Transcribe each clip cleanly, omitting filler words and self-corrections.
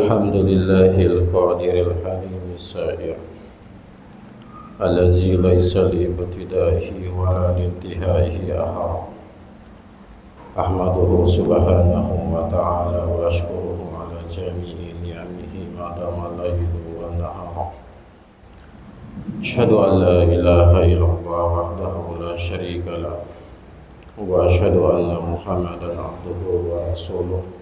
الحمد لله القادر الحليم السائر الذي ليس لابتدائه ولا لانتهائه أحد. أحمده سبحانه وتعالى وأشكره على جميع نعمه ما دام الليل والنهار. أشهد أن لا إله إلا الله وحده لا شريك له وأشهد أن محمدا عبده ورسوله.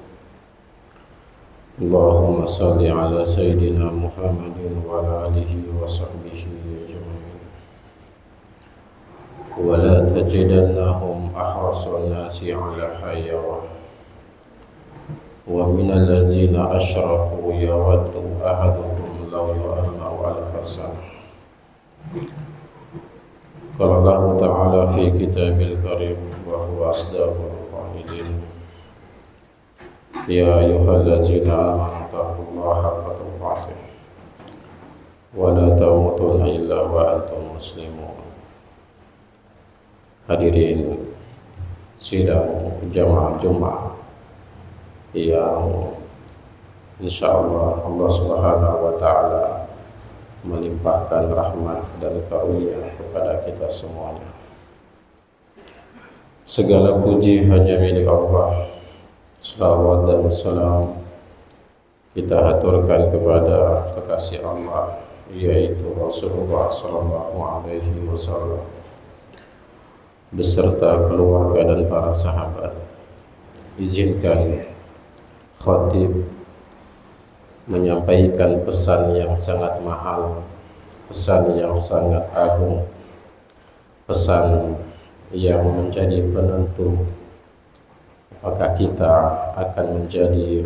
اللهم صل على سيدنا محمد وعلى آله وصحبه أجمعين. ولا تجدنهم أحرص الناس على حياة ومن الذين أشركوا يود أحدهم لو يؤمر ألف سنة. قال الله تعالى في كتابه الكريم وهو أصدق القائلين: يا أيها الذين آمنوا اتقوا الله حق تقاته ولا تموتن إلا وأنتم مسلمون. Hadirin sidang jamaah Jumat yang insyaallah Allah Subhanahu wa taala melimpahkan rahmat dan karunia kepada kita semuanya. Segala puji hanya milik Allah. Salawat dan salam kita haturkan kepada kekasih Allah, yaitu Rasulullah sallallahu alaihi wasallam beserta keluarga dan para sahabat. Izinkan khatib menyampaikan pesan yang sangat mahal, pesan yang sangat agung, pesan yang menjadi penentu apakah kita akan menjadi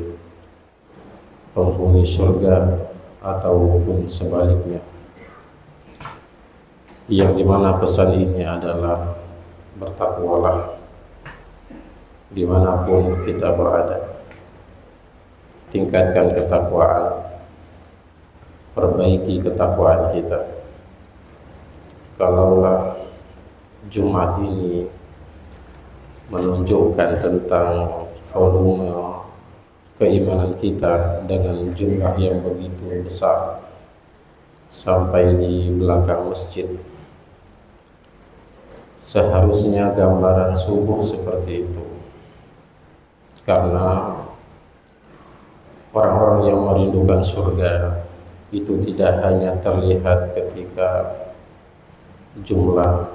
penghuni surga ataupun sebaliknya, yang dimana pesan ini adalah bertakwalah dimanapun kita berada, tingkatkan ketakwaan, perbaiki ketakwaan kita. Kalaulah Jumat ini menunjukkan tentang volume keimanan kita dengan jumlah yang begitu besar sampai di belakang masjid, seharusnya gambaran subuh seperti itu, karena orang-orang yang merindukan surga itu tidak hanya terlihat ketika jumlah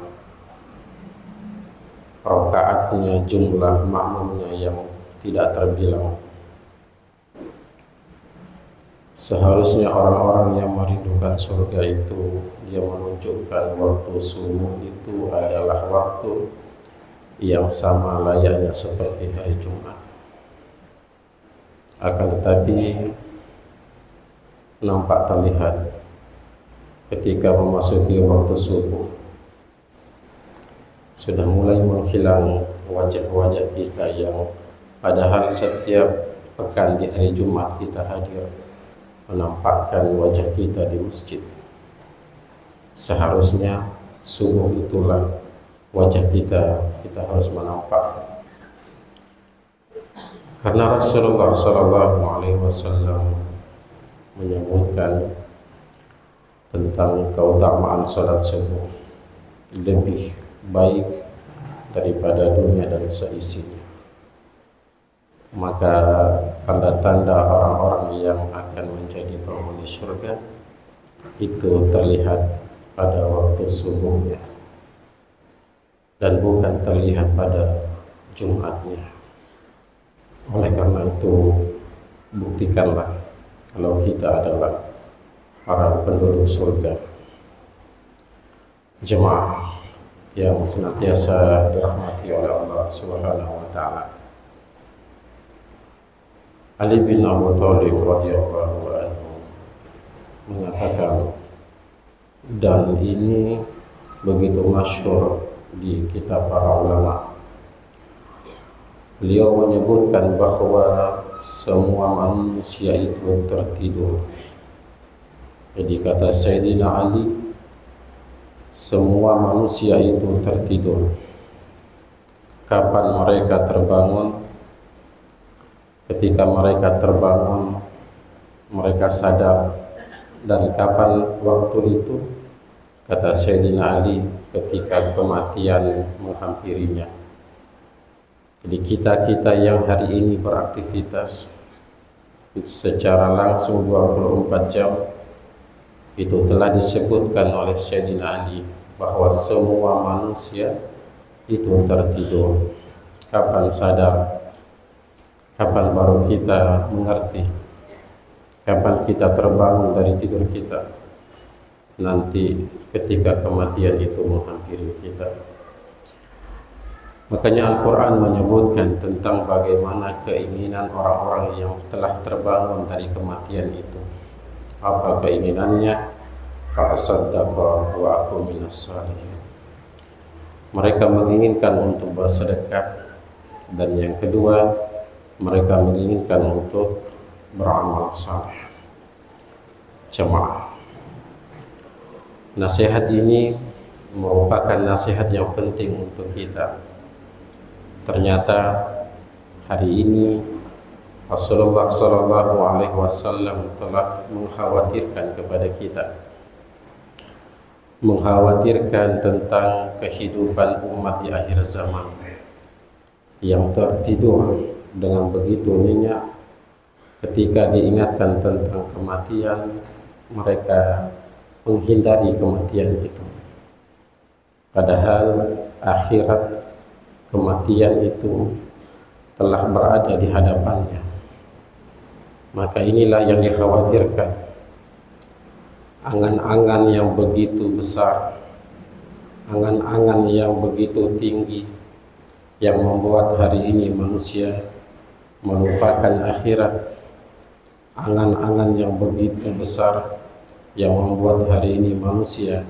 rakaatnya, jumlah makmumnya yang tidak terbilang. Seharusnya orang-orang yang merindukan surga itu yang menunjukkan waktu subuh itu adalah waktu yang sama layaknya seperti hari Jumat. Akan tetapi nampak terlihat ketika memasuki waktu subuh sudah mulai menghilang wajah-wajah kita yang padahal setiap pekan di hari Jumat kita hadir menampakkan wajah kita di masjid. Seharusnya subuh itulah wajah kita harus menampak, karena Rasulullah SAW menyebutkan tentang keutamaan salat subuh lebih baik daripada dunia dan seisinya. Maka tanda-tanda orang-orang yang akan menjadi penghuni surga itu terlihat pada waktu subuhnya dan bukan terlihat pada Jumatnya. Oleh karena itu, buktikanlah kalau kita adalah para penduduk surga. Jemaah yang senantiasa dirahmati oleh Allah Subhanahu wa taala. Ali bin Abi Thalib radhiyallahu anhu mengatakan, dan ini begitu masyhur di kitab para ulama. Beliau menyebutkan bahwa semua manusia itu tertidur. Jadi kata Sayyidina Ali, semua manusia itu tertidur. Kapan mereka terbangun? Ketika mereka terbangun, mereka sadar. Dan kapan waktu itu? Kata Sayyidina Ali, ketika kematian menghampirinya. Jadi kita yang hari ini beraktivitas secara langsung 24 jam, itu telah disebutkan oleh Sayyidina Ali bahwa semua manusia itu tertidur. Kapan sadar? Kapan baru kita mengerti? Kapan kita terbangun dari tidur kita? Nanti ketika kematian itu menghampiri kita. Makanya Al-Quran menyebutkan tentang bagaimana keinginan orang-orang yang telah terbangun dari kematian itu. Apa keinginannya? Fa'asaddaqa wa aku minas salihin. Mereka menginginkan untuk bersedekah, dan yang kedua, mereka menginginkan untuk beramal saleh. Jemaah, nasihat ini merupakan nasihat yang penting untuk kita. Ternyata hari ini Rasulullah SAW telah mengkhawatirkan kepada kita, mengkhawatirkan tentang kehidupan umat di akhir zaman yang tertidur dengan begitu nyenyak. Ketika diingatkan tentang kematian, mereka menghindari kematian itu. Padahal akhirat, kematian itu telah berada di hadapannya. Maka inilah yang dikhawatirkan. Angan-angan yang begitu besar, angan-angan yang begitu tinggi, yang membuat hari ini manusia melupakan akhirat. Angan-angan yang begitu besar yang membuat hari ini manusia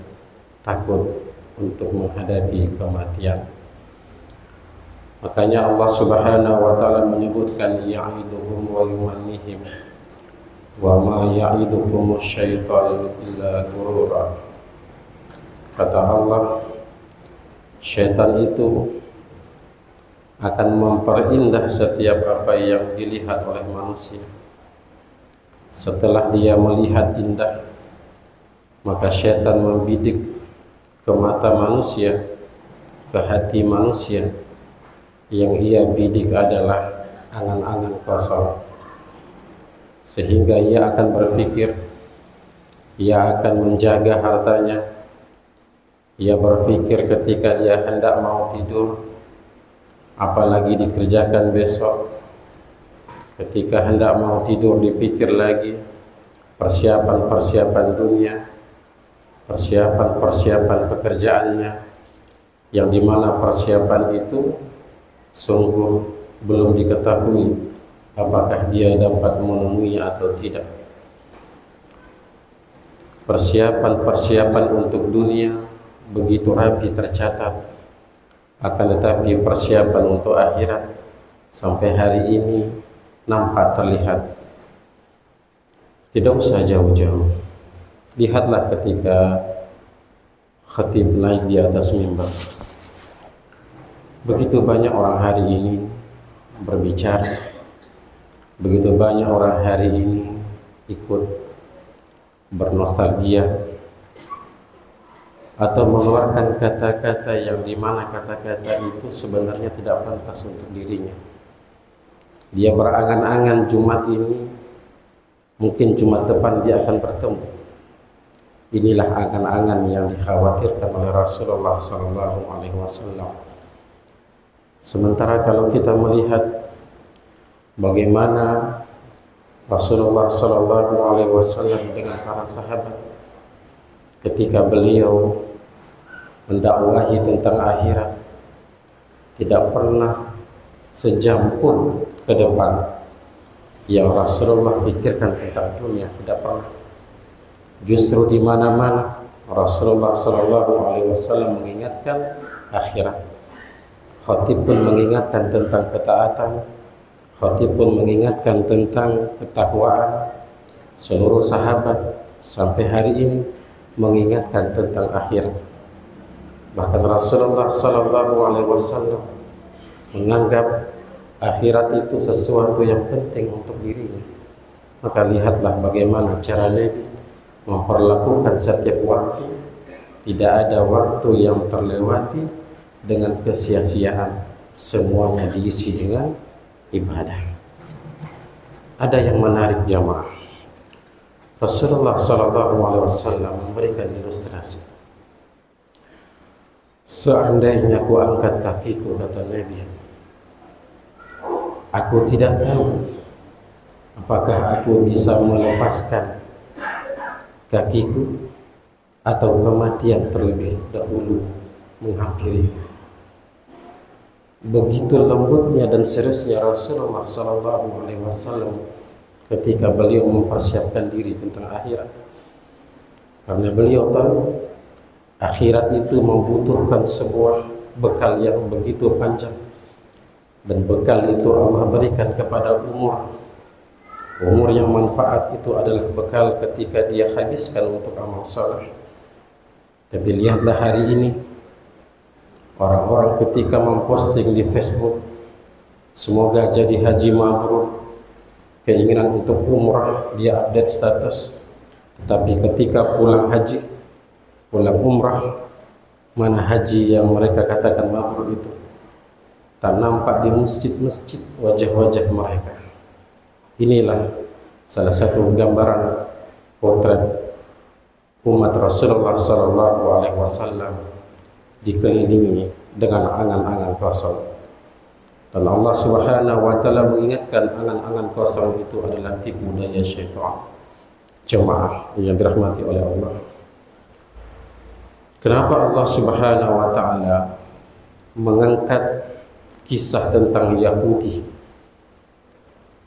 takut untuk menghadapi kematian. Makanya Allah Subhanahu wa taala menyebutkan ya'iduhum wa yumannihim wa ma ya'iduhum asy-syaitanu illa ghurura. Kata Allah, syaitan itu akan memperindah setiap apa yang dilihat oleh manusia. Setelah dia melihat indah, maka syaitan membidik ke mata manusia, ke hati manusia. Yang ia bidik adalah angan-angan kosong, sehingga ia akan berpikir, ia akan menjaga hartanya. Ia berpikir ketika dia hendak mau tidur, apalagi dikerjakan besok. Ketika hendak mau tidur, dipikir lagi persiapan-persiapan dunia, persiapan-persiapan pekerjaannya, yang dimana persiapan itu sungguh belum diketahui apakah dia dapat memenuhi atau tidak. Persiapan-persiapan untuk dunia begitu rapi tercatat, akan tetapi persiapan untuk akhirat sampai hari ini nampak terlihat. Tidak usah jauh-jauh, lihatlah ketika khatib naik di atas mimbar. Begitu banyak orang hari ini berbicara, begitu banyak orang hari ini ikut bernostalgia atau mengeluarkan kata-kata yang dimana kata-kata itu sebenarnya tidak pantas untuk dirinya. Dia berangan-angan Jumat ini, mungkin Jumat depan dia akan bertemu. Inilah angan-angan yang dikhawatirkan oleh Rasulullah SAW. Sementara kalau kita melihat bagaimana Rasulullah SAW dengan para sahabat ketika beliau mendakwahi tentang akhirat, tidak pernah sejam pun ke depan yang Rasulullah pikirkan tentang dunia, tidak pernah. Justru di mana-mana Rasulullah SAW mengingatkan akhirat. Khatib pun mengingatkan tentang ketaatan, khatib pun mengingatkan tentang ketakwaan. Seluruh sahabat sampai hari ini mengingatkan tentang akhirat. Bahkan Rasulullah SAW menganggap akhirat itu sesuatu yang penting untuk dirinya. Maka lihatlah bagaimana cara Nabi memperlakukan setiap waktu. Tidak ada waktu yang terlewati dengan kesia-siaan. Semuanya diisi dengan ibadah. Ada yang menarik jamaah. Rasulullah SAW memberikan ilustrasi. Seandainya ku angkat kakiku, kata Nabi, aku tidak tahu apakah aku bisa melepaskan kakiku atau kematian terlebih dahulu menghampiri. Begitu lembutnya dan seriusnya Rasulullah SAW ketika beliau mempersiapkan diri tentang akhirat, karena beliau tahu akhirat itu membutuhkan sebuah bekal yang begitu panjang, dan bekal itu Allah berikan kepada umur yang manfaat. Itu adalah bekal ketika dia habiskan untuk amal saleh. Tapi lihatlah hari ini orang-orang ketika memposting di Facebook, semoga jadi haji mabrur, keinginan untuk umrah, dia update status. Tetapi ketika pulang haji, pulang umrah, mana haji yang mereka katakan mabrur itu? Tak nampak di masjid-masjid wajah-wajah mereka. Inilah salah satu gambaran potret umat Rasulullah SAW dikelilingi dengan angan-angan kosong. Dan Allah Subhanahu wa taala mengingatkan angan-angan kosong itu adalah tipu daya syaitan. Jemaah yang dirahmati oleh Allah. Kenapa Allah Subhanahu wa taala mengangkat kisah tentang Yahudi?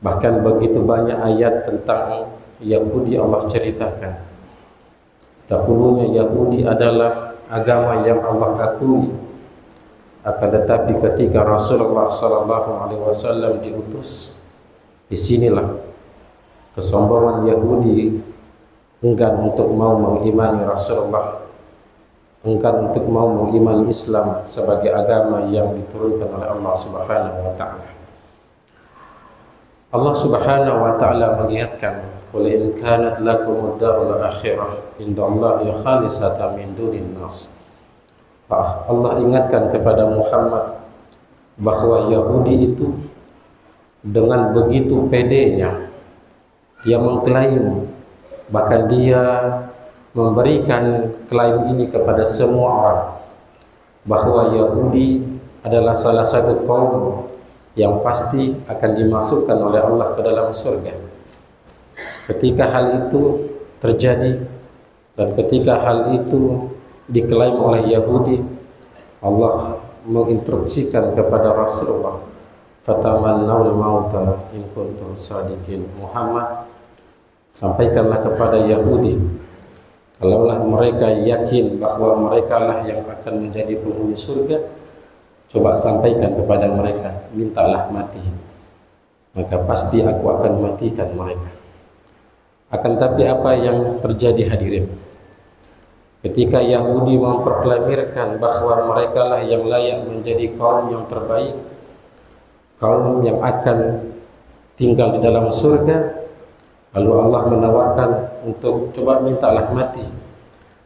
Bahkan begitu banyak ayat tentang Yahudi Allah ceritakan. Dahulunya Yahudi adalah agama yang Allah akui. Akan tetapi ketika Rasulullah SAW diutus, disinilah kesombongan Yahudi enggan untuk mau mengimani Rasulullah, enggan untuk mau mengimani Islam sebagai agama yang diturunkan oleh Allah Subhanahu wa taala. Allah Subhanahu wa taala mengingatkan, "Qul in kanat lakum ad-darul akhirah indallahi khalisatan min dunin nas." Allah ingatkan kepada Muhammad bahwa Yahudi itu dengan begitu pedenya dia mengklaim, bahkan dia memberikan klaim ini kepada semua orang, bahwa Yahudi adalah salah satu kaum yang pasti akan dimasukkan oleh Allah ke dalam surga. Ketika hal itu terjadi dan ketika hal itu diklaim oleh Yahudi, Allah menginstruksikan kepada Rasulullah, "Fatamannawul mauta in kuntum sadiqin." Muhammad, sampaikanlah kepada Yahudi, kalaulah mereka yakin bahwa mereka lah yang akan menjadi penghuni surga, coba sampaikan kepada mereka, mintalah mati, maka pasti aku akan matikan mereka. Akan tapi apa yang terjadi hadirin? Ketika Yahudi memproklamirkan bahwa mereka lah yang layak menjadi kaum yang terbaik, kaum yang akan tinggal di dalam surga, lalu Allah menawarkan untuk coba mintalah mati.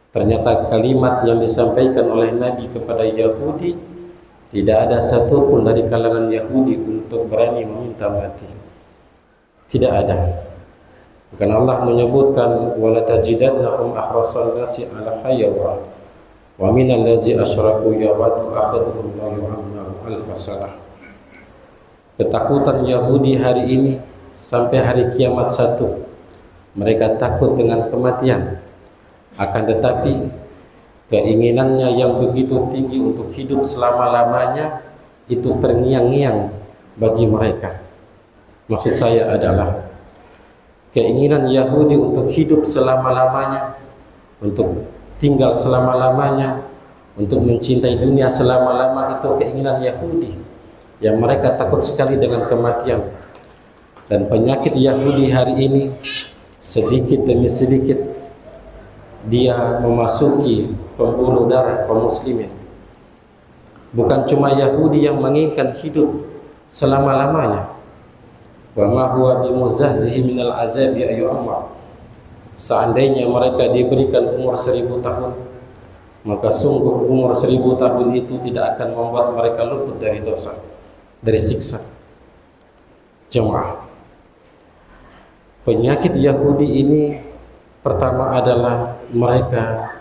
Ternyata kalimat yang disampaikan oleh Nabi kepada Yahudi, tidak ada satupun dari kalangan Yahudi untuk berani meminta mati. Tidak ada. Bukan Allah menyebutkan, "Wala tajidannahum ahrasan nasi ala hayawan wa minal ladzi asyraku yawaddu ahaduhum la yu'ammaru alf sanah." Ketakutan Yahudi hari ini sampai hari kiamat satu, mereka takut dengan kematian. Akan tetapi keinginannya yang begitu tinggi untuk hidup selama-lamanya itu terngiang-ngiang bagi mereka. Maksud saya adalah keinginan Yahudi untuk hidup selama-lamanya, untuk tinggal selama-lamanya, untuk mencintai dunia selama-lama, itu keinginan Yahudi yang mereka takut sekali dengan kematian. Dan penyakit Yahudi hari ini sedikit demi sedikit dia memasuki pembuluh darah kaum muslimin. Bukan cuma Yahudi yang menginginkan hidup selama-lamanya, Wa ma huwa bimuzahzihi minal azab ya ayu Ammar. Seandainya mereka diberikan umur 1000 tahun, maka sungguh umur 1000 tahun itu tidak akan membuat mereka luput dari dosa, dari siksa. Jemaah, penyakit Yahudi ini pertama adalah mereka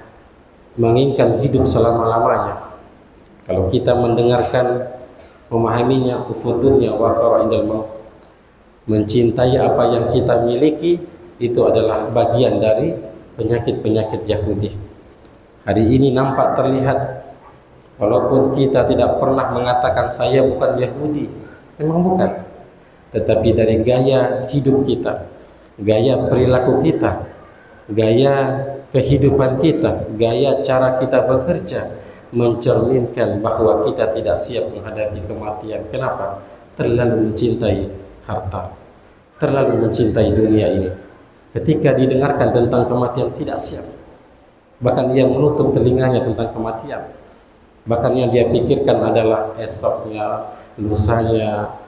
menginginkan hidup selama-lamanya. Kalau kita mendengarkan, memahaminya, ufudunya wa qara indal maut, mencintai apa yang kita miliki, itu adalah bagian dari penyakit-penyakit Yahudi. Hari ini nampak terlihat, walaupun kita tidak pernah mengatakan saya bukan Yahudi, memang bukan, tetapi dari gaya hidup kita, gaya perilaku kita, gaya kehidupan kita, gaya cara kita bekerja mencerminkan bahwa kita tidak siap menghadapi kematian. Kenapa? Terlalu mencintai harta, terlalu mencintai dunia ini. Ketika didengarkan tentang kematian tidak siap. Bahkan ia menutup telinganya tentang kematian. Bahkan yang dia pikirkan adalah esoknya, lusanya,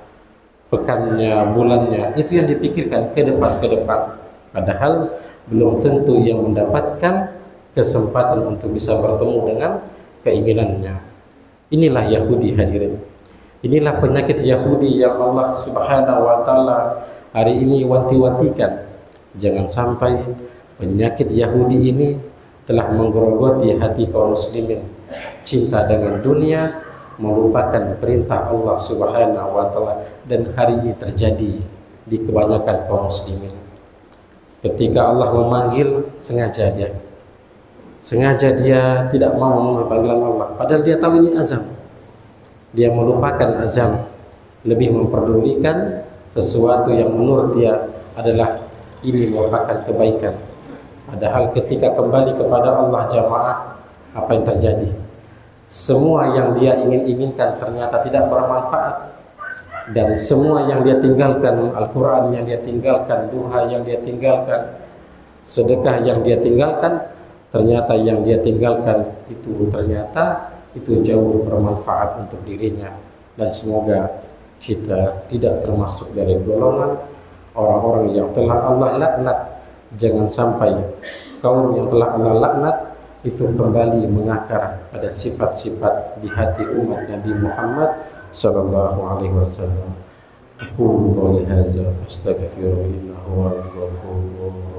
pekannya, bulannya. Itu yang dipikirkan ke depan. Padahal belum tentu yang mendapatkan kesempatan untuk bisa bertemu dengan keinginannya. Inilah Yahudi hadirin. Inilah penyakit Yahudi yang Allah Subhanahu wa taala hari ini wanti-wantikan. Jangan sampai penyakit Yahudi ini telah menggerogoti hati kaum muslimin, cinta dengan dunia, melupakan perintah Allah Subhanahu wa taala, dan hari ini terjadi di kebanyakan kaum muslimin. Ketika Allah memanggil, sengaja dia tidak mau memenuhi panggilan Allah, padahal dia tahu ini azab. Dia melupakan azab, lebih memperdulikan sesuatu yang menurut dia adalah ini merupakan kebaikan. Padahal ketika kembali kepada Allah jamaah, apa yang terjadi? Semua yang dia inginkan ternyata tidak bermanfaat. Dan semua yang dia tinggalkan, Al-Quran yang dia tinggalkan, duha yang dia tinggalkan, sedekah yang dia tinggalkan, ternyata yang dia tinggalkan itu jauh bermanfaat untuk dirinya. Dan semoga kita tidak termasuk dari golongan orang-orang yang telah Allah laknat. Jangan sampai kaum yang telah Allah laknat itu kembali mengakar pada sifat-sifat di hati umat Nabi Muhammad sallallahu alaihi wasallam. Aku qouli hadza fastaghfiru innahu huwal ghafurur